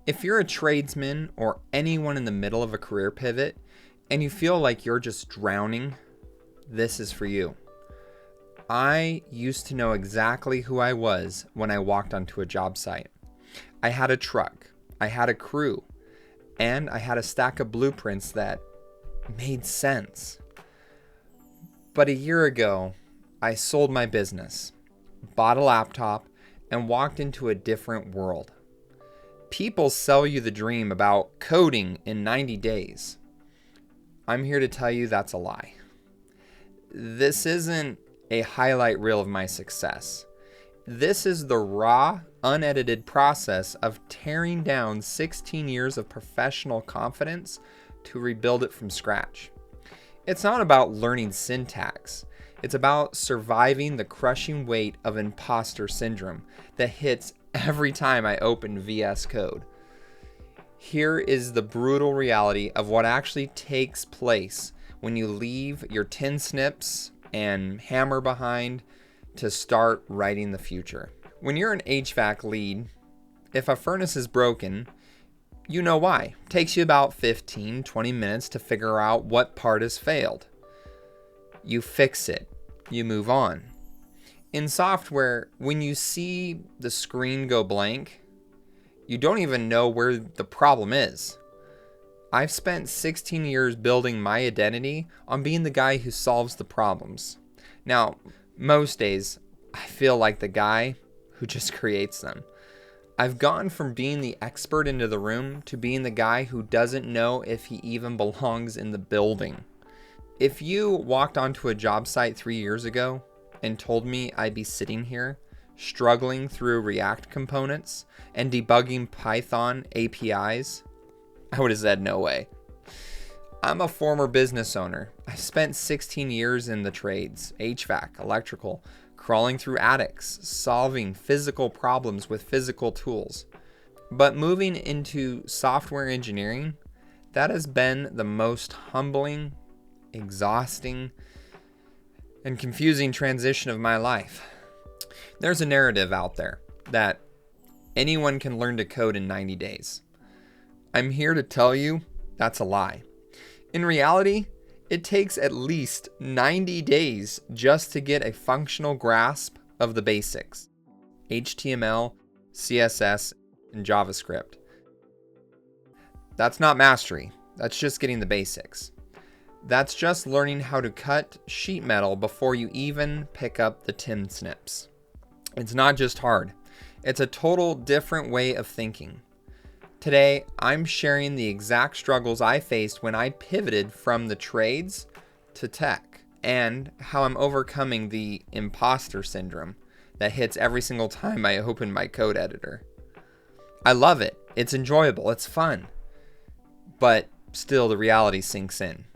If you're a tradesman or anyone in the middle of a career pivot and you feel like you're just drowning, this is for you. I used to know exactly who I was when I walked onto a job site. I had a truck, I had a crew, and I had a stack of blueprints that made sense. But a year ago, I sold my business, bought a laptop, and walked into a different world. People sell you the dream about coding in 90 days. I'm here to tell you that's a lie. This isn't a highlight reel of my success. This is the raw, unedited process of tearing down 16 years of professional confidence to rebuild it from scratch. It's not about learning syntax. It's about surviving the crushing weight of impostor syndrome that hits every time I open VS Code. Here is the brutal reality of what actually takes place when you leave your tin snips and hammer behind to start writing the future. When you're an HVAC lead, if a furnace is broken, you know why. It takes you about 15-20 minutes to figure out what part has failed. You fix it. You move on. In software, when you see the screen go blank, you don't even know where the problem is. I've spent 16 years building my identity on being the guy who solves the problems. Now, most days, I feel like the guy who just creates them. I've gone from being the expert into the room to being the guy who doesn't know if he even belongs in the building. If you walked onto a job site 3 years ago and told me I'd be sitting here struggling through React components and debugging Python APIs, I would have said no way. I'm a former business owner. I spent 16 years in the trades, HVAC, electrical, crawling through attics, solving physical problems with physical tools. But moving into software engineering, that has been the most humbling, exhausting, and confusing transition of my life. There's a narrative out there that anyone can learn to code in 90 days. I'm here to tell you that's a lie. In reality, it takes at least 90 days just to get a functional grasp of the basics: HTML, CSS, and JavaScript. That's not mastery. That's just getting the basics. That's just learning how to cut sheet metal before you even pick up the tin snips. It's not just hard. It's a total different way of thinking. Today, I'm sharing the exact struggles I faced when I pivoted from the trades to tech, and how I'm overcoming the impostor syndrome that hits every single time I open my code editor. I love it. It's enjoyable. It's fun. But still, the reality sinks in.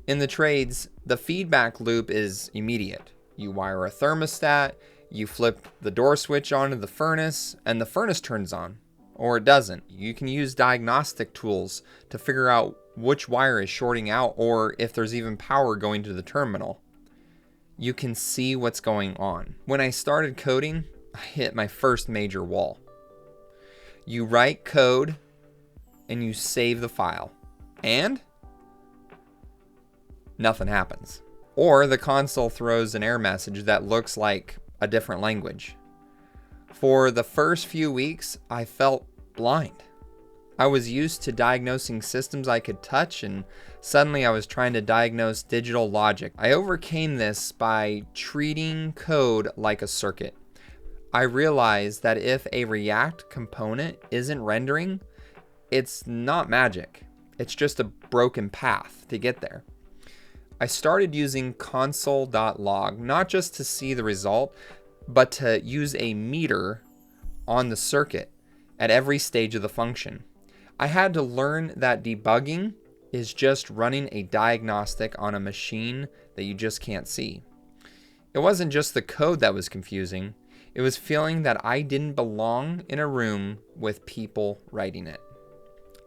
In the trades, the feedback loop is immediate. You wire a thermostat, you flip the door switch onto the furnace, and the furnace turns on. Or it doesn't. You can use diagnostic tools to figure out which wire is shorting out or if there's even power going to the terminal. You can see what's going on. When I started coding, I hit my first major wall. You write code and you save the file, and nothing happens. Or the console throws an error message that looks like a different language. For the first few weeks, I felt blind. I was used to diagnosing systems I could touch, and suddenly I was trying to diagnose digital logic. I overcame this by treating code like a circuit. I realized that if a React component isn't rendering, it's not magic. It's just a broken path to get there. I started using console.log, not just to see the result, but to use a meter on the circuit at every stage of the function. I had to learn that debugging is just running a diagnostic on a machine that you just can't see. It wasn't just the code that was confusing. It was feeling that I didn't belong in a room with people writing it.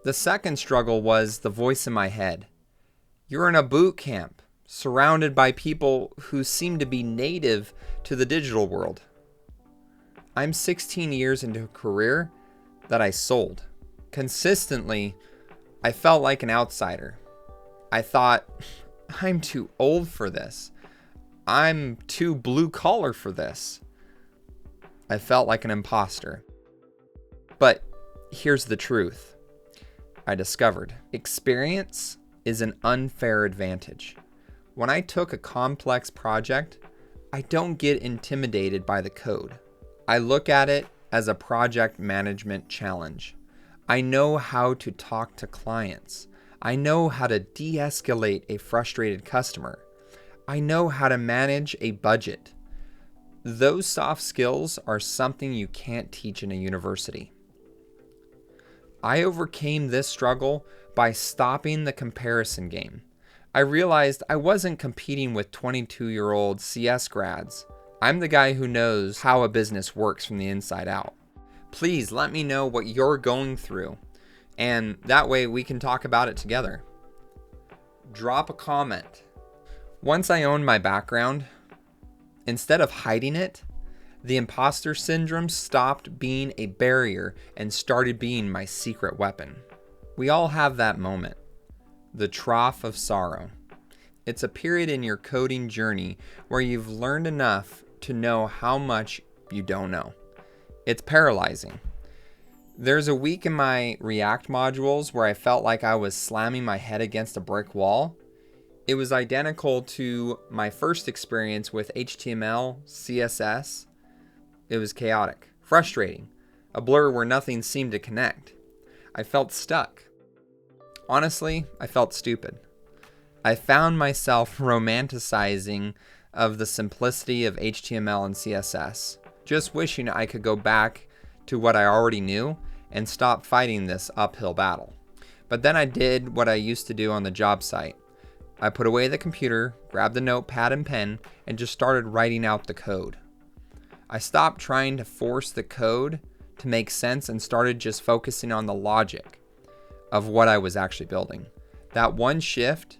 The second struggle was the voice in my head. You're in a boot camp, surrounded by people who seem to be native to the digital world. I'm 16 years into a career that I sold. Consistently, I felt like an outsider. I thought, I'm too old for this. I'm too blue collar for this. I felt like an imposter. But here's the truth. I discovered experience is an unfair advantage. When I took a complex project, I don't get intimidated by the code. I look at it as a project management challenge. I know how to talk to clients. I know how to de-escalate a frustrated customer. I know how to manage a budget. Those soft skills are something you can't teach in a university. I overcame this struggle by stopping the comparison game. I realized I wasn't competing with 22-year-old CS grads. I'm the guy who knows how a business works from the inside out. Please let me know what you're going through, and that way we can talk about it together. Drop a comment. Once I owned my background, instead of hiding it, the imposter syndrome stopped being a barrier and started being my secret weapon. We all have that moment, the trough of sorrow. It's a period in your coding journey where you've learned enough to know how much you don't know. It's paralyzing. There's a week in my React modules where I felt like I was slamming my head against a brick wall. It was identical to my first experience with HTML, CSS. It was chaotic, frustrating, a blur where nothing seemed to connect. I felt stuck. Honestly, I felt stupid. I found myself romanticizing of the simplicity of HTML and CSS, just wishing I could go back to what I already knew and stop fighting this uphill battle. But then I did what I used to do on the job site. I put away the computer, grabbed the notepad and pen, and just started writing out the code. I stopped trying to force the code to make sense and started just focusing on the logic of what I was actually building. That one shift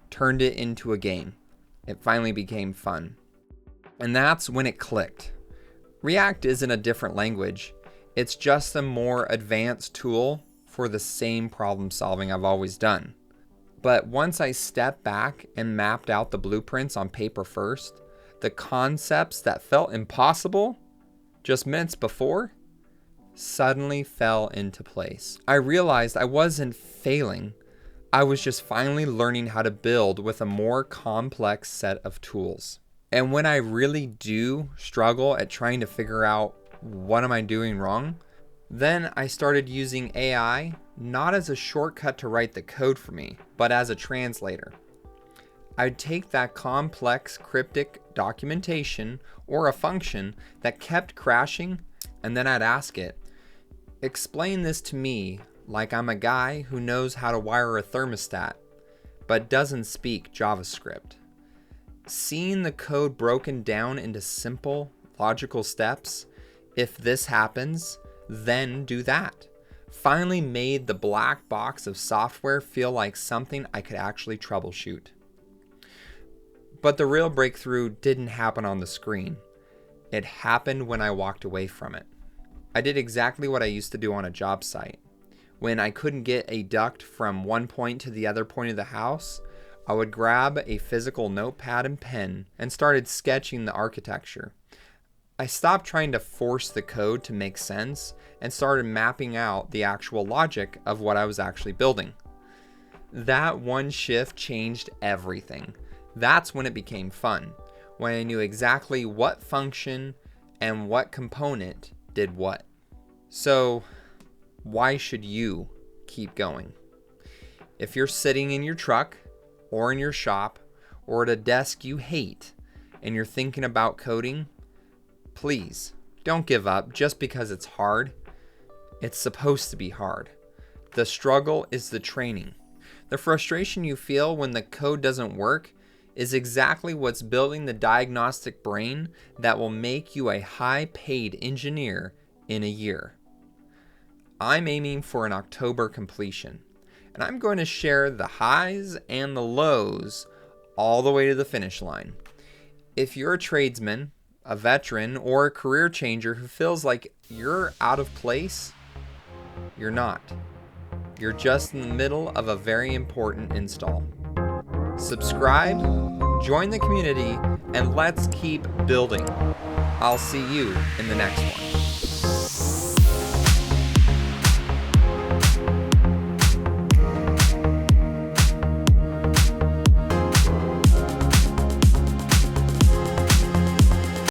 turned it into a game. It finally became fun. And that's when it clicked. React isn't a different language. It's just a more advanced tool for the same problem solving I've always done. But once I stepped back and mapped out the blueprints on paper first, the concepts that felt impossible just minutes before suddenly fell into place. I realized I wasn't failing. I was just finally learning how to build with a more complex set of tools. And when I really do struggle at trying to figure out what am I doing wrong, then I started using AI not as a shortcut to write the code for me, but as a translator. I'd take that complex cryptic documentation or a function that kept crashing, and then I'd ask it, explain this to me like I'm a guy who knows how to wire a thermostat, but doesn't speak JavaScript. Seeing the code broken down into simple, logical steps, if this happens, then do that, finally made the black box of software feel like something I could actually troubleshoot. But the real breakthrough didn't happen on the screen. It happened when I walked away from it. I did exactly what I used to do on a job site. When I couldn't get a duct from one point to the other point of the house, I would grab a physical notepad and pen and started sketching the architecture. I stopped trying to force the code to make sense and started mapping out the actual logic of what I was actually building. That one shift changed everything. That's when it became fun, when I knew exactly what function and what component did what. So, why should you keep going? If you're sitting in your truck or in your shop or at a desk you hate and you're thinking about coding, please don't give up just because it's hard. It's supposed to be hard. The struggle is the training. The frustration you feel when the code doesn't work is exactly what's building the diagnostic brain that will make you a high-paid engineer in a year. I'm aiming for an October completion, and I'm going to share the highs and the lows all the way to the finish line. If you're a tradesman, a veteran, or a career changer who feels like you're out of place, You're not. You're just in the middle of a very important install. Subscribe, join the community, and let's keep building. I'll see you in the next one.